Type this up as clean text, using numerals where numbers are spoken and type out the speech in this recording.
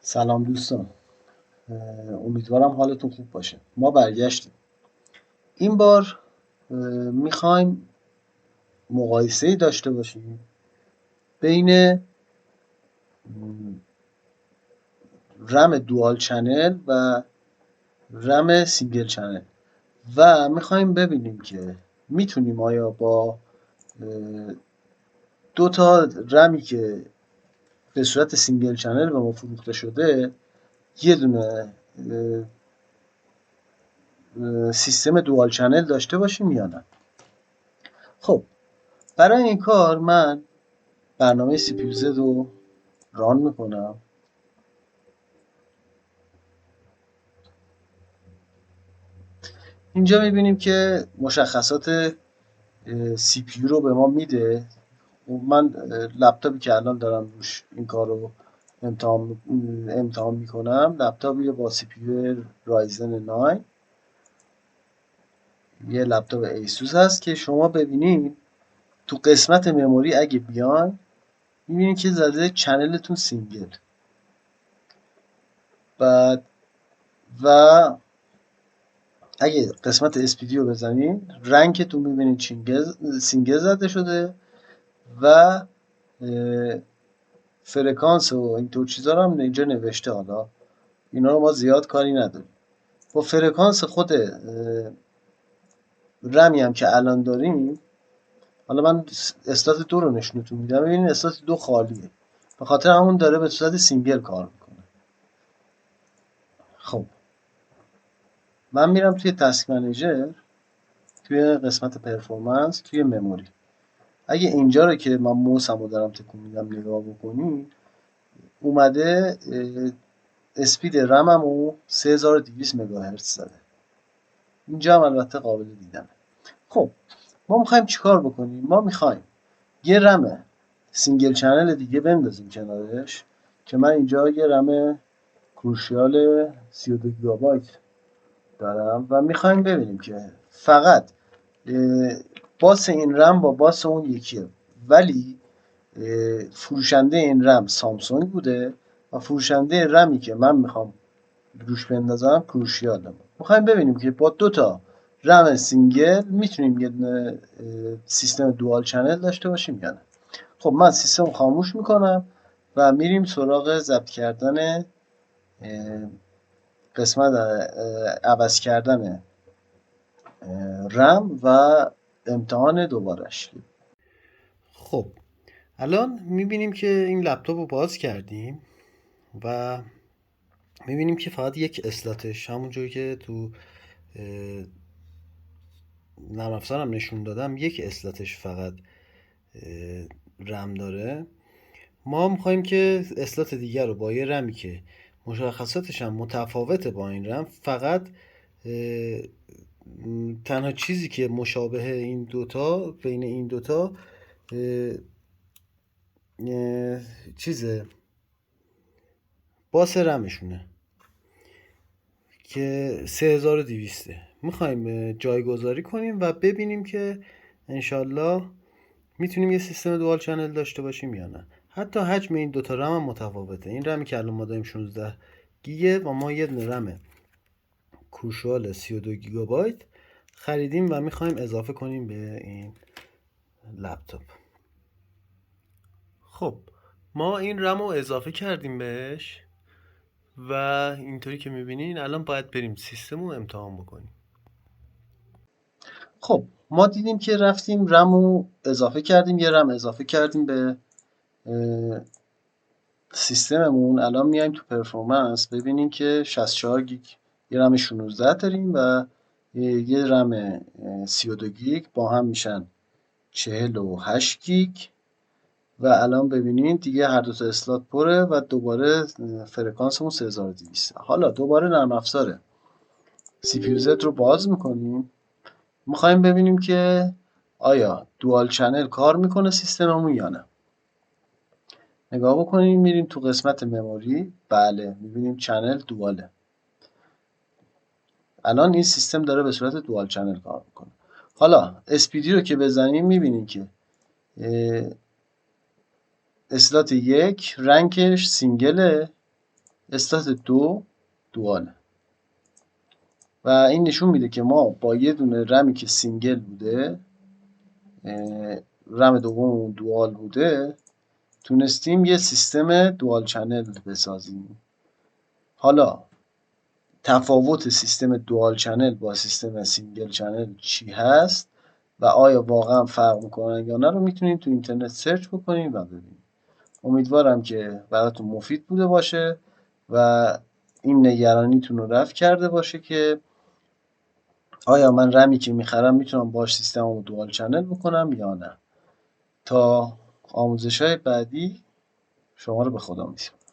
سلام دوستان. امیدوارم حالتون خوب باشه. ما برگشتیم. این بار میخوایم مقایسه‌ای داشته باشیم بین رم دوال چنل و رم سینگل چنل و میخوایم ببینیم که میتونیم آیا با دو تا رمی که به صورت سینگل چنل به ما فروخته شده یه دونه سیستم دوال چنل داشته باشیم یا نه. خب برای این کار من برنامه CPU-Z رو ران میکنم. اینجا میبینیم که مشخصات CPU رو به ما میده. من لپتاپی که الان دارم روش این کار رو امتحان میکنم لپتاپی با CPU رایزن 9، یه لپتاپ ایسوس هست که شما ببینید تو قسمت مموری اگه بیان میبینید که زده چنلتون سینگل بعد و اگه قسمت اسپیدی رو بزنید رنکتون میبینید سینگل زده شده و فرکانس و اینطور چیزا رو هم اینجا نوشته. حالا اینا رو ما زیاد کاری نداریم. با فرکانس خود رمی هم که الان داریم، حالا من استات 2 رو نشونتون میدم. ببینید استات 2 خالیه، به خاطر همون داره به صورت سینگل کار میکنه. خب من میرم توی تاسک منیجر، توی قسمت پرفورمنس، توی مموری. اگه اینجا رو که من موسم رو دارم تکون میدم نگاه بکنید، اومده اسپید رمم 3200 مگاهرتز زده. اینجا هم البته قابل دیدنه. خب ما میخوایم چیکار بکنیم؟ ما میخوایم یه رم سینگل چنل دیگه بندازیم کنارش که من اینجا یه رم کروشیال 32 گیگابایت دارم و میخوایم ببینیم که فقط باس این رم با باس اون یکیه، ولی فروشنده این رم سامسونگ بوده و فروشنده رمی که من میخوام روش بندازم کروشیاله. میخوایم ببینیم که با دو تا رم سینگل میتونیم یه سیستم دوال چنل داشته باشیم یا نه. خب من سیستم خاموش میکنم و میریم سراغ ضبط کردن قسمت عوض کردن رم و امتحان دوبارش. خب الان میبینیم که این لپتاپ رو باز کردیم و میبینیم که فقط یک اسلاتش، همونجوری که تو نرم افزارم نشون دادم، یک اسلاتش فقط رم داره. ما میخوایم که اسلات دیگر رو با یه رمی که مشخصاتش هم متفاوته با این رم، فقط تنها چیزی که مشابه این دوتا بین این دوتا چیزه باس رمشونه که 3200. میخوایم جایگذاری کنیم و ببینیم که انشالله میتونیم یه سیستم دوال چنل داشته باشیم یا نه. حتی حجم این دوتا رم هم متفاوته. این رمی که الان ما داریم 16 گیگه و ما یه دونه رم کروشال 32 گیگابایت خریدیم و میخوایم اضافه کنیم به این لپتاپ. خب ما این رم رو اضافه کردیم بهش و اینطوری که میبینین الان باید بریم سیستم رو امتحان بکنیم. خب ما دیدیم که رفتیم رم رو اضافه کردیم، یه رم اضافه کردیم به سیستممون. الان میایم تو پرفورمنس ببینیم که 64 گیگ یه رم 16 داریم و یه رم 32 گیگ با هم میشن 48 گیگ و الان ببینید دیگه هر دو تا اسلات پره و دوباره فرکانسمون 3200. حالا دوباره نرم افزار CPU-Z رو باز میکنیم، میخوایم ببینیم که آیا دوال چنل کار میکنه سیستممون یا نه. نگاه بکنیم، میریم تو قسمت مموری، بله میبینیم چنل دواله. الان این سیستم داره به صورت دوال چنل کار میکنه. حالا اسپیدی رو که بزنیم میبینیم که اسلات 1 رنکش سینگله استات 2 دواله و این نشون میده که ما با یه دونه رمی که سینگل بوده، رم دوممون دوال بوده، تونستیم یه سیستم دوال چنل بسازیم. حالا تفاوت سیستم دوال چنل با سیستم سینگل چنل چی هست و آیا واقعا فرق میکنن یا نه رو میتونید تو اینترنت سرچ بکنید و ببینید. امیدوارم که براتون مفید بوده باشه و این نگرانیتون رو رفع کرده باشه که آیا من رمی که میخرم میتونم باش سیستممو دوال چنل بکنم یا نه. تا آموزش‌های بعدی شما رو به خدا می‌سپارم.